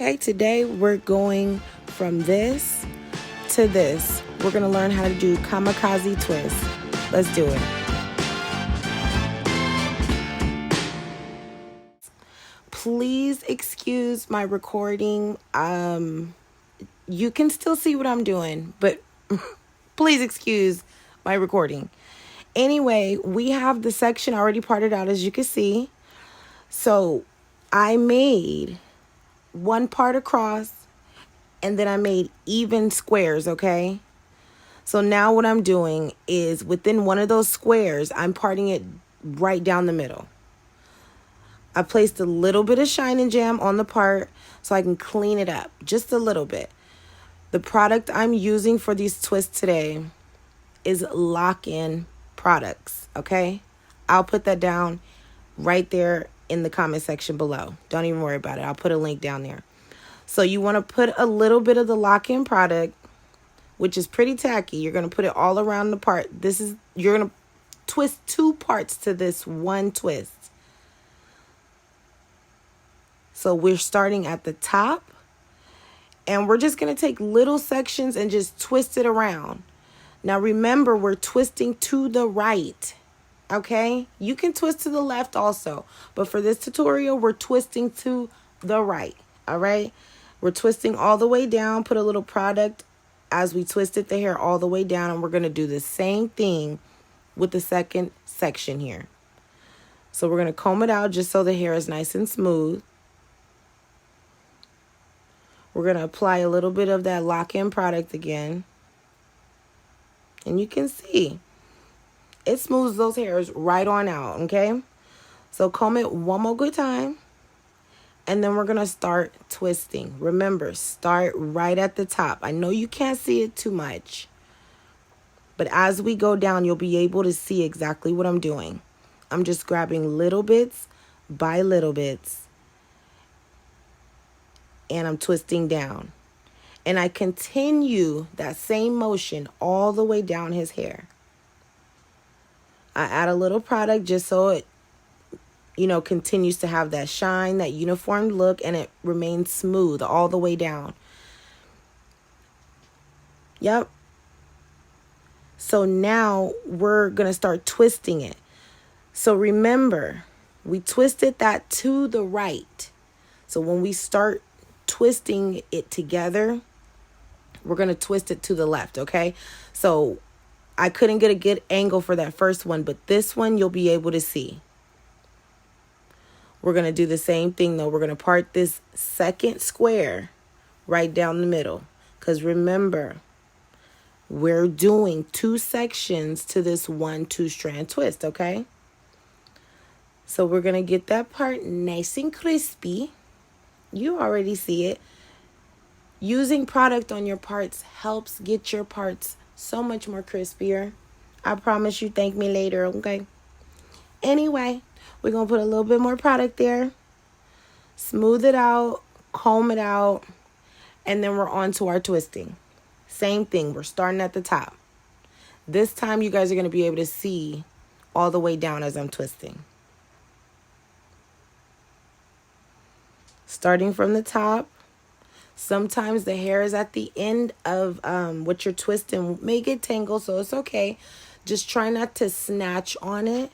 Okay, today we're going from this to this. We're going to learn how to do Kamikaze twist. Let's do it. Please excuse my recording. You can still see what I'm doing, but please excuse my recording. Anyway, we have the section already parted out, as you can see. So I made one part across and then I made even squares, okay? So now what I'm doing is within one of those squares, I'm parting it right down the middle. I placed a little bit of Shine and Jam on the part so I can clean it up just a little bit. The product I'm using for these twists today is Loc N products, okay? I'll put that down right there in the comment section below. Don't even worry about it. I'll put a link down there. So you want to put a little bit of the Loc N product, which is pretty tacky. You're going to put it all around the part. You're going to twist two parts to this one twist. So we're starting at the top, and we're just going to take little sections and just twist it around. Now remember, we're twisting to the right, okay? You can twist to the left also, but for this tutorial, we're twisting to the right, all right? We're twisting all the way down, put a little product as we twisted the hair all the way down, and we're going to do the same thing with the second section here. So we're going to comb it out just so the hair is nice and smooth. We're going to apply a little bit of that Loc N product again. And you can see it smooths those hairs right on out, okay? So comb it one more good time. And then we're going to start twisting. Remember, start right at the top. I know you can't see it too much, but as we go down, you'll be able to see exactly what I'm doing. I'm just grabbing little bits by little bits, and I'm twisting down. And I continue that same motion all the way down his hair. I add a little product just so it continues to have that shine, that uniform look, and it remains smooth all the way down. Yep. So now we're going to start twisting it. So remember, we twisted that to the right. So when we start twisting it together, we're going to twist it to the left, okay? So I couldn't get a good angle for that first one, but this one you'll be able to see. We're going to do the same thing, though. We're going to part this second square right down the middle. Because remember, we're doing two sections to this one two-strand twist, okay? So we're going to get that part nice and crispy. You already see it. Using product on your parts helps get your parts so much more crispier. I promise you, thank me later, okay? Anyway, we're going to put a little bit more product there. Smooth it out, comb it out, and then we're on to our twisting. Same thing, we're starting at the top. This time you guys are going to be able to see all the way down as I'm twisting. Starting from the top. Sometimes the hair is at the end of what you're twisting may get tangled, so it's okay. Just try not to snatch on it.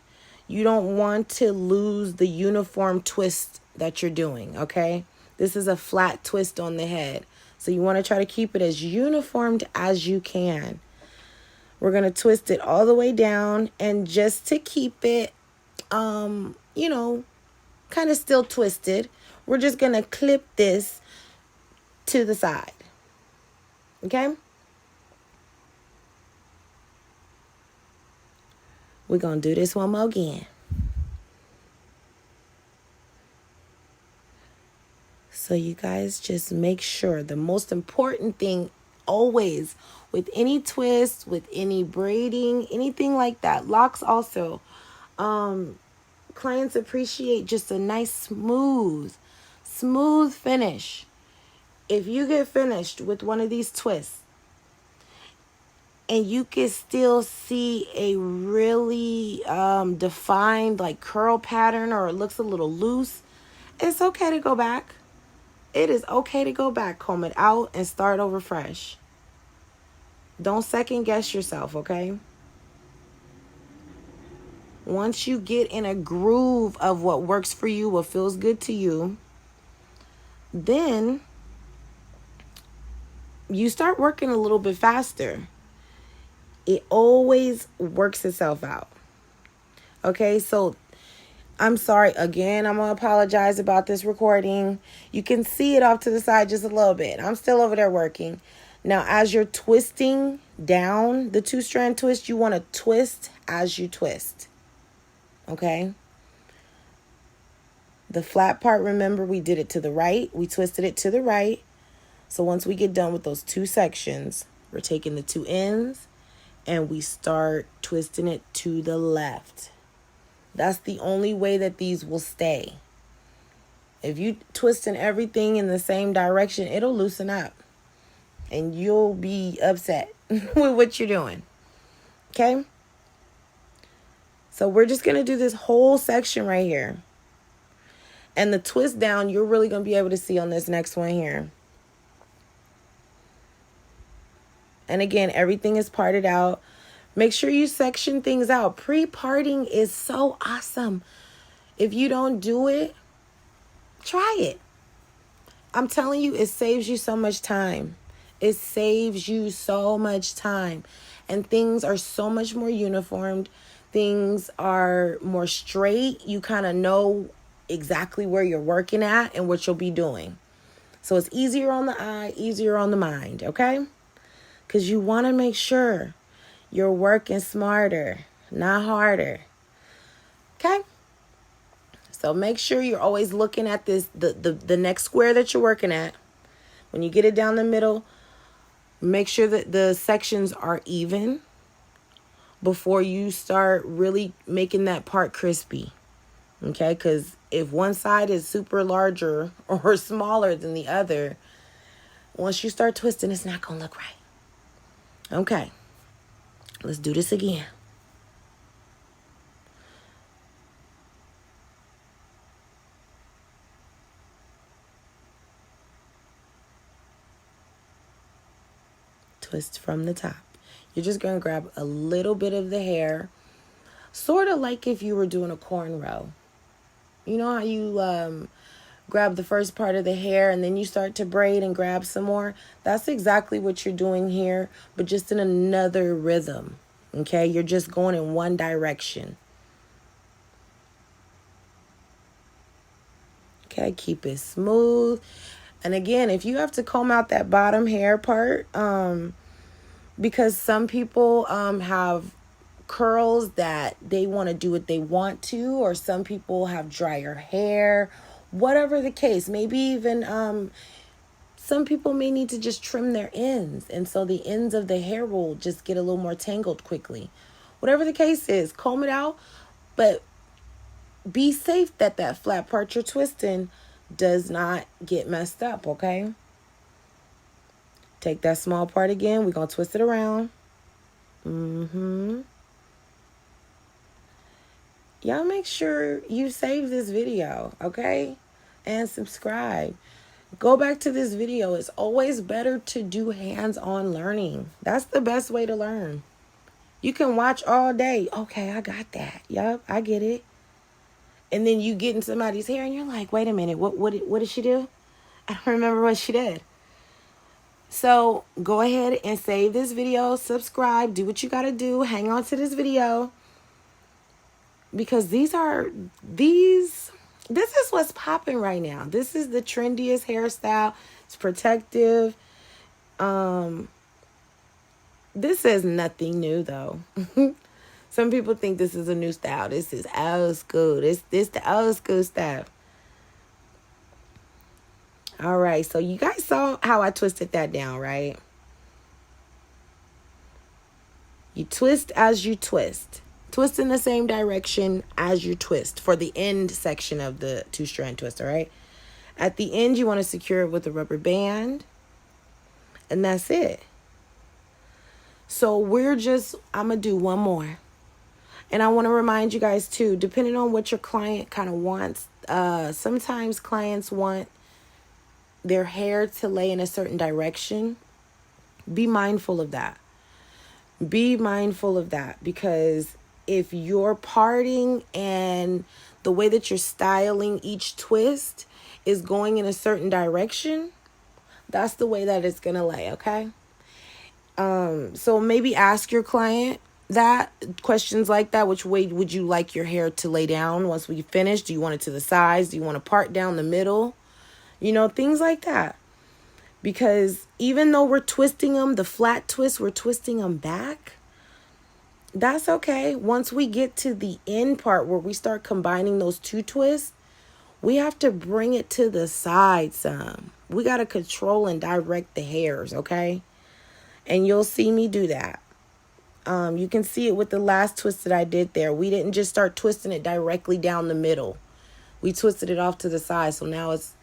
You don't want to lose the uniform twist that you're doing, okay? This is a flat twist on the head, so you want to try to keep it as uniformed as you can. We're going to twist it all the way down, and just to keep it, kind of still twisted, we're just going to clip this to the side, okay? We're going to do this one more again. So you guys just make sure, the most important thing always with any twist, with any braiding, anything like that, locks also, clients appreciate just a nice smooth finish. If you get finished with one of these twists and you can still see a really defined like curl pattern, or it looks a little loose, it's okay to go back. It is okay to go back, comb it out, and start over fresh. Don't second guess yourself, okay? Once you get in a groove of what works for you, what feels good to you, then you start working a little bit faster. It always works itself out. Okay, so I'm sorry again. I'm going to apologize about this recording. You can see it off to the side just a little bit. I'm still over there working. Now, as you're twisting down the 2-strand twist, you want to twist as you twist. Okay? The flat part, remember, we did it to the right. We twisted it to the right. So once we get done with those 2 sections, we're taking the 2 ends and we start twisting it to the left. That's the only way that these will stay. If you twisting everything in the same direction, it'll loosen up. And you'll be upset with what you're doing. Okay? So we're just going to do this whole section right here. And the twist down, you're really going to be able to see on this next one here. And again, everything is parted out. Make sure you section things out. Pre-parting is so awesome. If you don't do it, try it. I'm telling you, it saves you so much time. It saves you so much time. And things are so much more uniformed. Things are more straight. You kind of know exactly where you're working at and what you'll be doing. So it's easier on the eye, easier on the mind, okay? Because you want to make sure you're working smarter, not harder. Okay? So make sure you're always looking at this, the next square that you're working at. When you get it down the middle, make sure that the sections are even before you start really making that part crispy. Okay? Because if one side is super larger or smaller than the other, once you start twisting, it's not going to look right. Okay. Let's do this again. Twist from the top. You're just going to grab a little bit of the hair, sort of like if you were doing a cornrow. You know how you grab the first part of the hair and then you start to braid and grab some more? That's exactly what you're doing here, but just in another rhythm. Okay, you're just going in one direction. Okay, keep it smooth. And again, if you have to comb out that bottom hair part, because some people have curls that they want to do what they want to, or some people have drier hair, whatever the case, maybe even some people may need to just trim their ends, and so the ends of the hair will just get a little more tangled quickly. Whatever the case is, comb it out, but be safe that that flat part you're twisting does not get messed up, okay? Take that small part again. We're going to twist it around. Y'all make sure you save this video, okay? And subscribe. Go back to this video. It's always better to do hands-on learning. That's the best way to learn. You can watch all day. Okay, I got that. Yup, I get it. And then you get in somebody's hair and you're like, wait a minute, what did she do? I don't remember what she did. So go ahead and save this video, subscribe, do what you got to do, hang on to this video. Because this is what's popping right now. This is the trendiest hairstyle. It's protective. This is nothing new though. Some people think this is a new style. This is old school. This the old school stuff. All right, so you guys saw how I twisted that down, right? You twist as you twist. Twist in the same direction as you twist for the end section of the 2-strand twist, all right? At the end, you want to secure it with a rubber band, and that's it. So I'm going to do one more. And I want to remind you guys too, depending on what your client kind of wants, sometimes clients want their hair to lay in a certain direction, be mindful of that. Be mindful of that, because if you're parting and the way that you're styling each twist is going in a certain direction, that's the way that it's going to lay, okay? So maybe ask your client that, questions like that. Which way would you like your hair to lay down once we finish? Do you want it to the sides? Do you want to part down the middle? You know, things like that. Because even though we're twisting them, the flat twist, we're twisting them back. That's okay. Once we get to the end part where we start combining those two twists, we have to bring it to the side some. We got to control and direct the hairs, okay? And you'll see me do that. You can see it with the last twist that I did there. We didn't just start twisting it directly down the middle. We twisted it off to the side. So now it's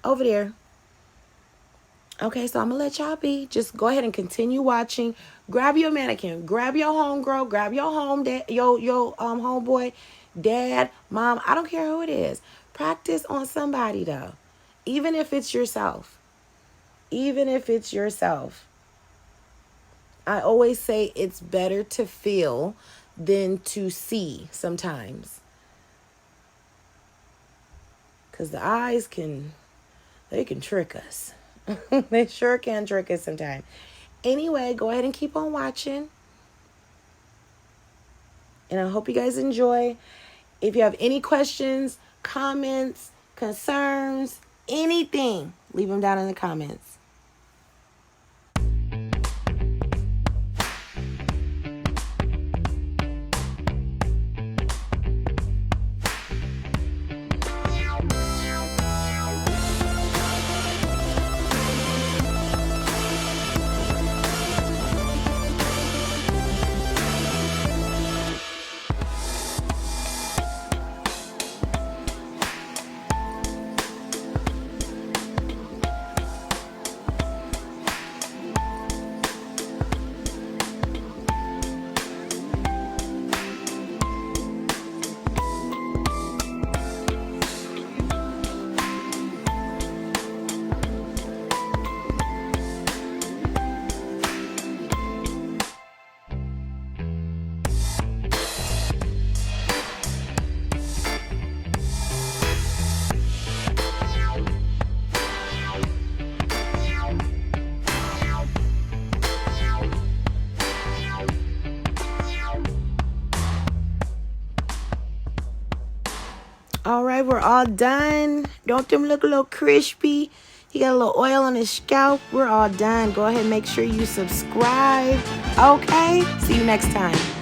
over there. Okay, so I'm going to let y'all be. Just go ahead and continue watching. Grab your mannequin. Grab your homegirl. Grab your homeboy, dad, mom. I don't care who it is. Practice on somebody, though. Even if it's yourself. Even if it's yourself. I always say it's better to feel than to see sometimes. Because the eyes they can trick us. They sure can trick us sometimes. Anyway, go ahead and keep on watching. And I hope you guys enjoy. If you have any questions, comments, concerns, anything, leave them down in the comments. All right, we're all done. Don't them look a little crispy? He got a little oil on his scalp. We're all done. Go ahead and make sure you subscribe. Okay? See you next time.